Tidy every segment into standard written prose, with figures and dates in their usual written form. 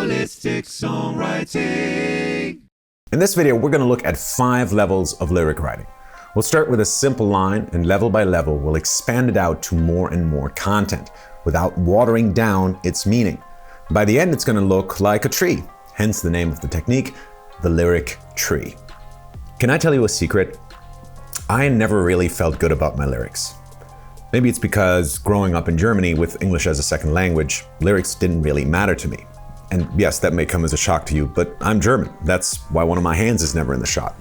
Holistic Songwriting. In this video, we're going to look at 5 levels of lyric writing. We'll start with a simple line, and level by level, we'll expand it out to more and more content without watering down its meaning. By the end, it's going to look like a tree, hence the name of the technique, the lyric tree. Can I tell you a secret? I never really felt good about my lyrics. Maybe it's because growing up in Germany with English as a second language, lyrics didn't really matter to me. And yes, that may come as a shock to you, but I'm German. That's why one of my hands is never in the shot.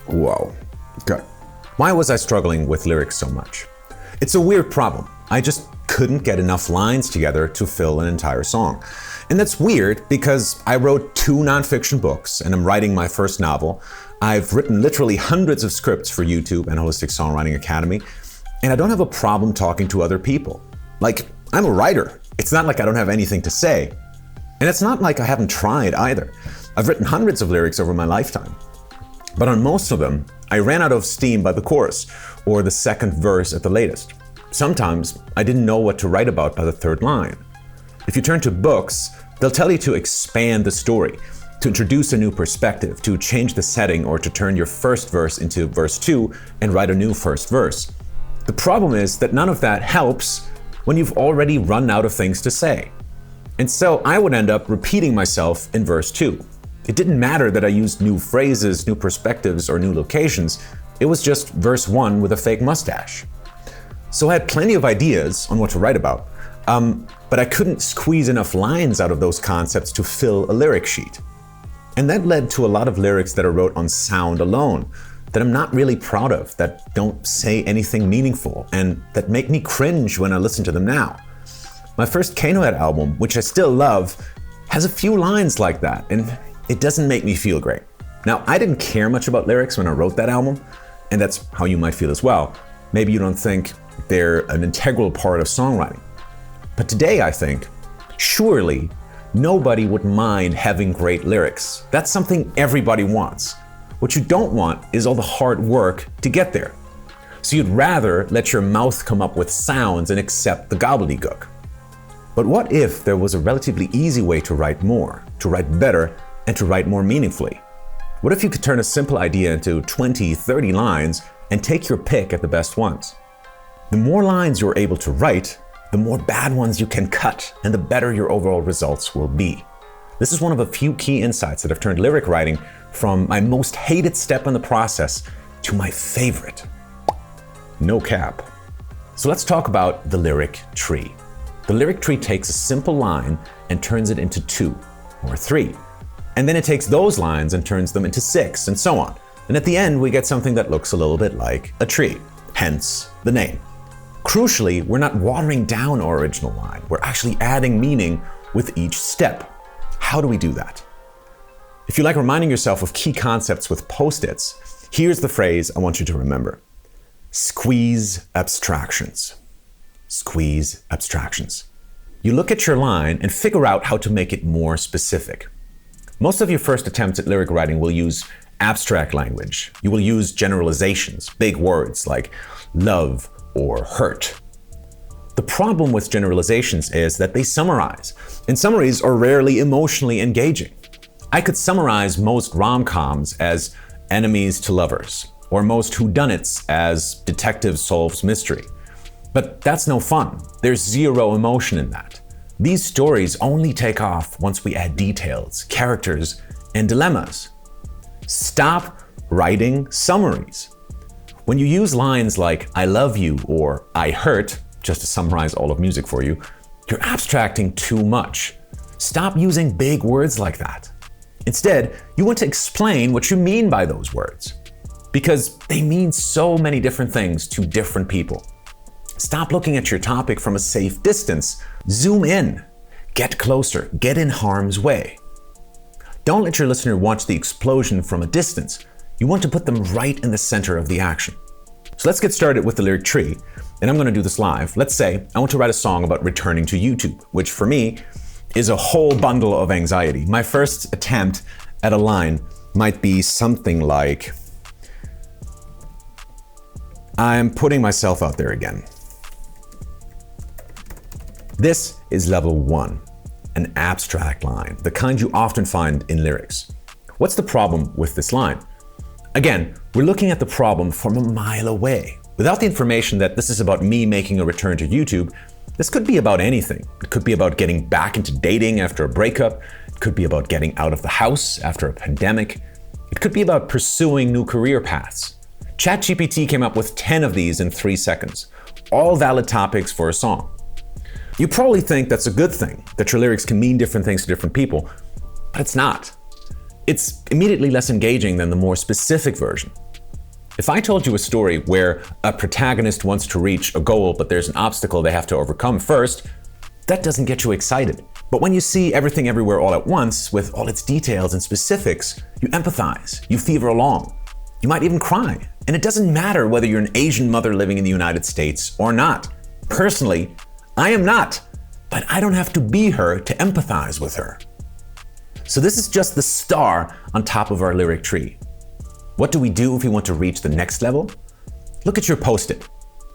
Whoa. Okay. Why was I struggling with lyrics so much? It's a weird problem. I just couldn't get enough lines together to fill an entire song. And that's weird because I wrote 2 nonfiction books and I'm writing my first novel. I've written literally hundreds of scripts for YouTube and Holistic Songwriting Academy, and I don't have a problem talking to other people. Like, I'm a writer. It's not like I don't have anything to say. And it's not like I haven't tried either. I've written hundreds of lyrics over my lifetime. But on most of them, I ran out of steam by the chorus or the second verse at the latest. Sometimes I didn't know what to write about by the 3rd line. If you turn to books, they'll tell you to expand the story, to introduce a new perspective, to change the setting, or to turn your first verse into verse 2 and write a new first verse. The problem is that none of that helps when you've already run out of things to say. And so I would end up repeating myself in verse 2. It didn't matter that I used new phrases, new perspectives, or new locations. It was just verse 1 with a fake mustache. So I had plenty of ideas on what to write about, but I couldn't squeeze enough lines out of those concepts to fill a lyric sheet. And that led to a lot of lyrics that I wrote on sound alone, that I'm not really proud of, that don't say anything meaningful, and that make me cringe when I listen to them now. My first Kanohead album, which I still love, has a few lines like that, and it doesn't make me feel great. Now, I didn't care much about lyrics when I wrote that album, and that's how you might feel as well. Maybe you don't think they're an integral part of songwriting. But today I think, surely nobody would mind having great lyrics. That's something everybody wants. What you don't want is all the hard work to get there. So you'd rather let your mouth come up with sounds and accept the gobbledygook. But what if there was a relatively easy way to write more, to write better, and to write more meaningfully? What if you could turn a simple idea into 20, 30 lines and take your pick at the best ones? The more lines you're able to write, the more bad ones you can cut, and the better your overall results will be. This is one of a few key insights that have turned lyric writing from my most hated step in the process to my favorite. No cap. So let's talk about the lyric tree. The lyric tree takes a simple line and turns it into 2 or 3. And then it takes those lines and turns them into 6, and so on. And at the end, we get something that looks a little bit like a tree, hence the name. Crucially, we're not watering down our original line. We're actually adding meaning with each step. How do we do that? If you like reminding yourself of key concepts with Post-its, here's the phrase I want you to remember. Squeeze abstractions. Squeeze abstractions. You look at your line and figure out how to make it more specific. Most of your first attempts at lyric writing will use abstract language. You will use generalizations, big words like love or hurt. The problem with generalizations is that they summarize, and summaries are rarely emotionally engaging. I could summarize most rom-coms as enemies to lovers, or most whodunits as detective solves mystery. But that's no fun. There's zero emotion in that. These stories only take off once we add details, characters, and dilemmas. Stop writing summaries. When you use lines like I love you or I hurt, just to summarize all of music for you, you're abstracting too much. Stop using big words like that. Instead, you want to explain what you mean by those words, because they mean so many different things to different people. Stop looking at your topic from a safe distance. Zoom in. Get closer. Get in harm's way. Don't let your listener watch the explosion from a distance. You want to put them right in the center of the action. So let's get started with the lyric tree, and I'm going to do this live. Let's say I want to write a song about returning to YouTube, which for me is a whole bundle of anxiety. My first attempt at a line might be something like, I'm putting myself out there again. This is level 1, an abstract line, the kind you often find in lyrics. What's the problem with this line? Again, we're looking at the problem from a mile away. Without the information that this is about me making a return to YouTube, this could be about anything. It could be about getting back into dating after a breakup. It could be about getting out of the house after a pandemic. It could be about pursuing new career paths. ChatGPT came up with 10 of these in 3 seconds, all valid topics for a song. You probably think that's a good thing, that your lyrics can mean different things to different people, but it's not. It's immediately less engaging than the more specific version. If I told you a story where a protagonist wants to reach a goal, but there's an obstacle they have to overcome first, that doesn't get you excited. But when you see Everything Everywhere All at Once, with all its details and specifics, you empathize, you fever along. You might even cry. And it doesn't matter whether you're an Asian mother living in the United States or not. Personally, I am not, but I don't have to be her to empathize with her. So this is just the star on top of our lyric tree. What do we do if we want to reach the next level? Look at your post-it.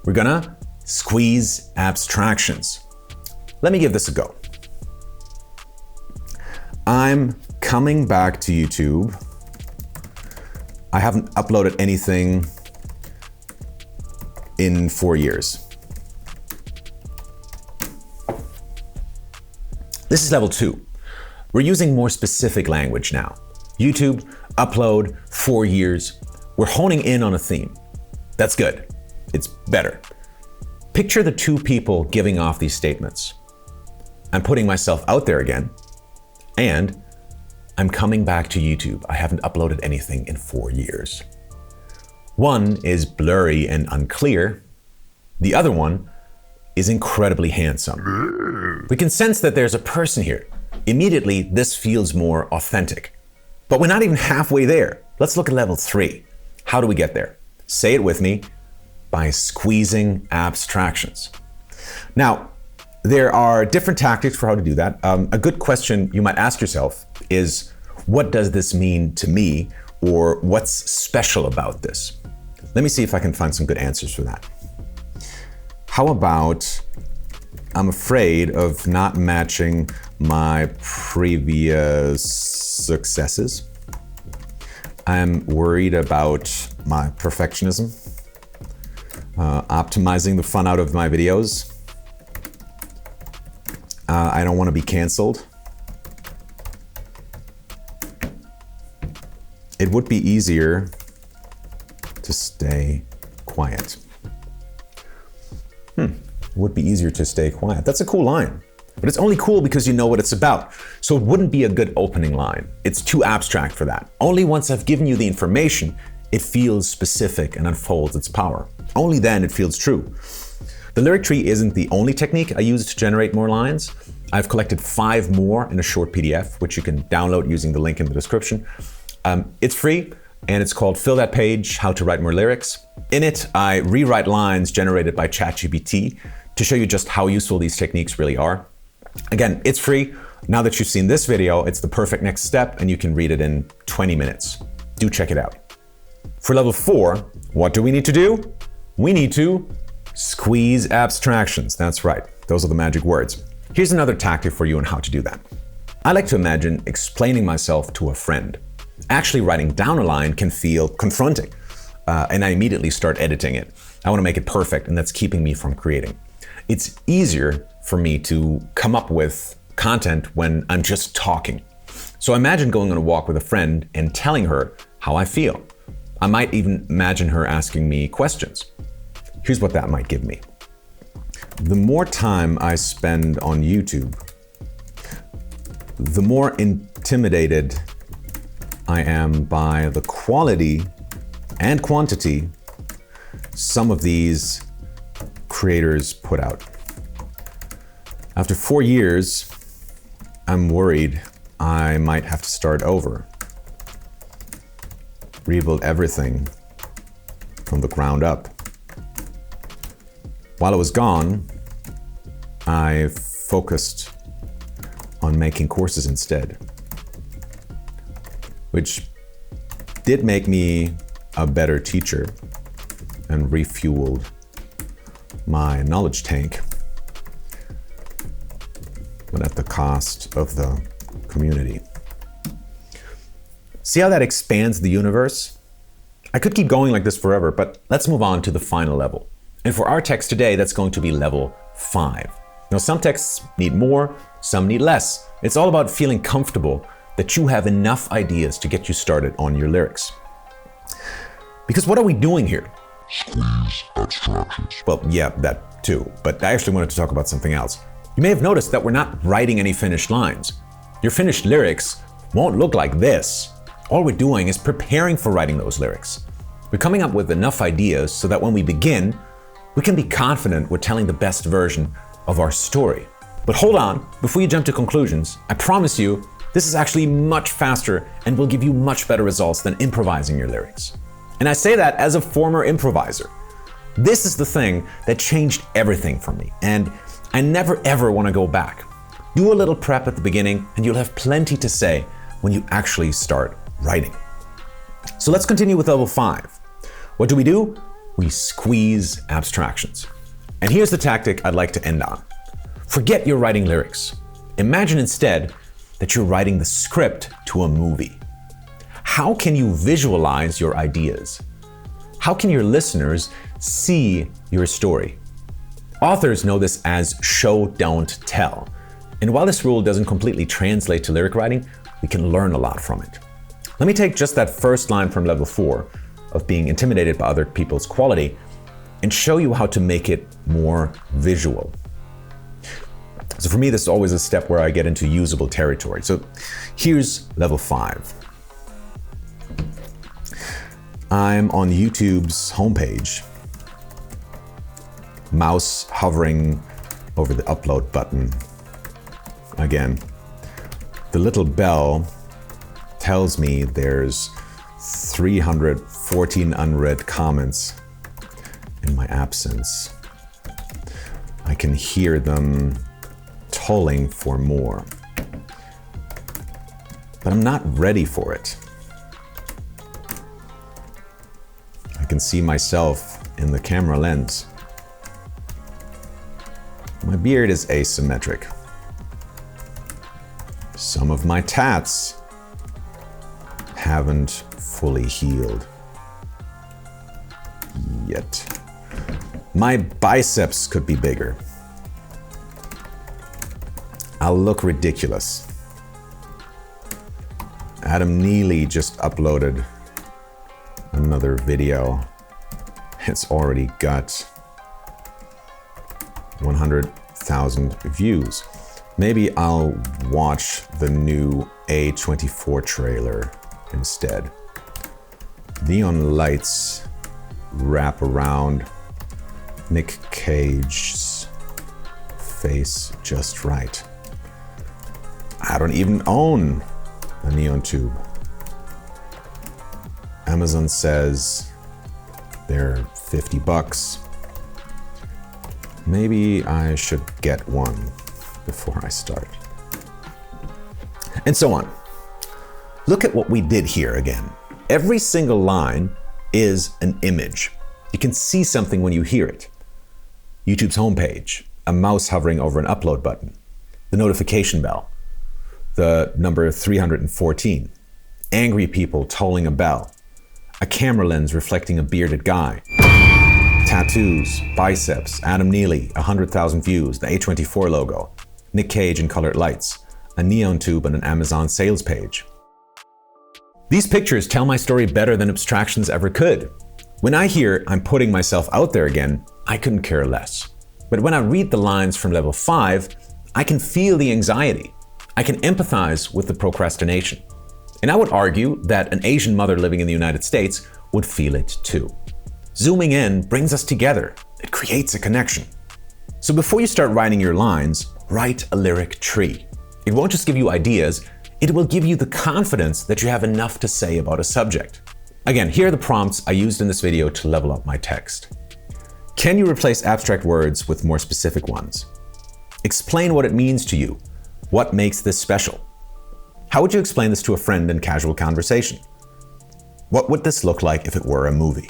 We're gonna squeeze abstractions. Let me give this a go. I'm coming back to YouTube. I haven't uploaded anything in 4 years. This is level 2. We're using more specific language now. YouTube, upload, 4 years. We're honing in on a theme. That's good. It's better. Picture the 2 people giving off these statements. I'm putting myself out there again, and I'm coming back to YouTube. I haven't uploaded anything in 4 years. One is blurry and unclear. The other one is incredibly handsome. We can sense that there's a person here. Immediately, this feels more authentic. But we're not even halfway there. Let's look at level 3. How do we get there? Say it with me, by squeezing abstractions. Now, there are different tactics for how to do that. A good question you might ask yourself is, what does this mean to me? Or what's special about this? Let me see if I can find some good answers for that. How about, I'm afraid of not matching my previous successes. I'm worried about my perfectionism, optimizing the fun out of my videos. I don't want to be canceled. It would be easier to stay quiet. It would be easier to stay quiet. That's a cool line. But it's only cool because you know what it's about. So it wouldn't be a good opening line. It's too abstract for that. Only once I've given you the information, it feels specific and unfolds its power. Only then it feels true. The lyric tree isn't the only technique I use to generate more lines. I've collected 5 more in a short PDF, which you can download using the link in the description. It's free, and it's called Fill That Page, How to Write More Lyrics. In it, I rewrite lines generated by ChatGPT to show you just how useful these techniques really are. Again, it's free. Now that you've seen this video, it's the perfect next step, and you can read it in 20 minutes. Do check it out. For level 4, what do we need to do? We need to squeeze abstractions. That's right. Those are the magic words. Here's another tactic for you on how to do that. I like to imagine explaining myself to a friend. Actually writing down a line can feel confronting, and I immediately start editing it. I want to make it perfect, and that's keeping me from creating. It's easier for me to come up with content when I'm just talking. So imagine going on a walk with a friend and telling her how I feel. I might even imagine her asking me questions. Here's what that might give me. The more time I spend on YouTube, the more intimidated I am by the quality and quantity some of these creators put out. After 4 years, I'm worried I might have to start over, rebuild everything from the ground up. While I was gone, I focused on making courses instead, which did make me a better teacher and refueled my knowledge tank, but at the cost of the community. See how that expands the universe? I could keep going like this forever, but let's move on to the final level. And for our text today, that's going to be level 5. Now, some texts need more, some need less. It's all about feeling comfortable that you have enough ideas to get you started on your lyrics. Because what are we doing here? Squeeze abstractions. Well, yeah, that too, but I actually wanted to talk about something else. You may have noticed that we're not writing any finished lines. Your finished lyrics won't look like this. All we're doing is preparing for writing those lyrics. We're coming up with enough ideas so that when we begin, we can be confident we're telling the best version of our story. But hold on, before you jump to conclusions, I promise you, this is actually much faster and will give you much better results than improvising your lyrics. And I say that as a former improviser. This is the thing that changed everything for me, and I never ever want to go back. Do a little prep at the beginning and you'll have plenty to say when you actually start writing. So let's continue with level 5. What do? We squeeze abstractions. And here's the tactic I'd like to end on. Forget you're writing lyrics. Imagine instead that you're writing the script to a movie. How can you visualize your ideas? How can your listeners see your story? Authors know this as show, don't tell. And while this rule doesn't completely translate to lyric writing, we can learn a lot from it. Let me take just that first line from level 4 of being intimidated by other people's quality and show you how to make it more visual. So for me, this is always a step where I get into usable territory. So here's level 5. I'm on YouTube's homepage, mouse hovering over the upload button. Again, the little bell tells me there's 314 unread comments in my absence. I can hear them tolling for more, but I'm not ready for it. I can see myself in the camera lens. My beard is asymmetric. Some of my tats haven't fully healed yet. My biceps could be bigger. I'll look ridiculous. Adam Neely just uploaded another video. It's already got 100,000 views. Maybe I'll watch the new A24 trailer instead. Neon lights wrap around Nick Cage's face just right. I don't even own a neon tube. Amazon says they're $50. Maybe I should get one before I start. And so on. Look at what we did here again. Every single line is an image. You can see something when you hear it. YouTube's homepage, a mouse hovering over an upload button, the notification bell, the number 314, angry people tolling a bell, a camera lens reflecting a bearded guy, tattoos, biceps, Adam Neely, 100,000 views, the A24 logo, Nick Cage in colored lights, a neon tube and an Amazon sales page. These pictures tell my story better than abstractions ever could. When I hear I'm putting myself out there again, I couldn't care less. But when I read the lines from level 5, I can feel the anxiety. I can empathize with the procrastination. And I would argue that an Asian mother living in the United States would feel it too. Zooming in brings us together. It creates a connection. So before you start writing your lines, write a lyric tree. It won't just give you ideas, it will give you the confidence that you have enough to say about a subject. Again, here are the prompts I used in this video to level up my text. Can you replace abstract words with more specific ones? Explain what it means to you. What makes this special? How would you explain this to a friend in casual conversation? What would this look like if it were a movie?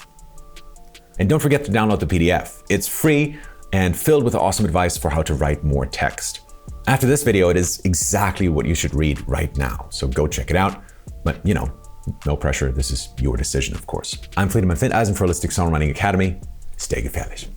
And don't forget to download the PDF. It's free and filled with awesome advice for how to write more text. After this video, it is exactly what you should read right now, so go check it out. But no pressure, this is your decision, of course. I'm Friedemann Findeisen for Holistic Songwriting Academy. Stay gefährlich.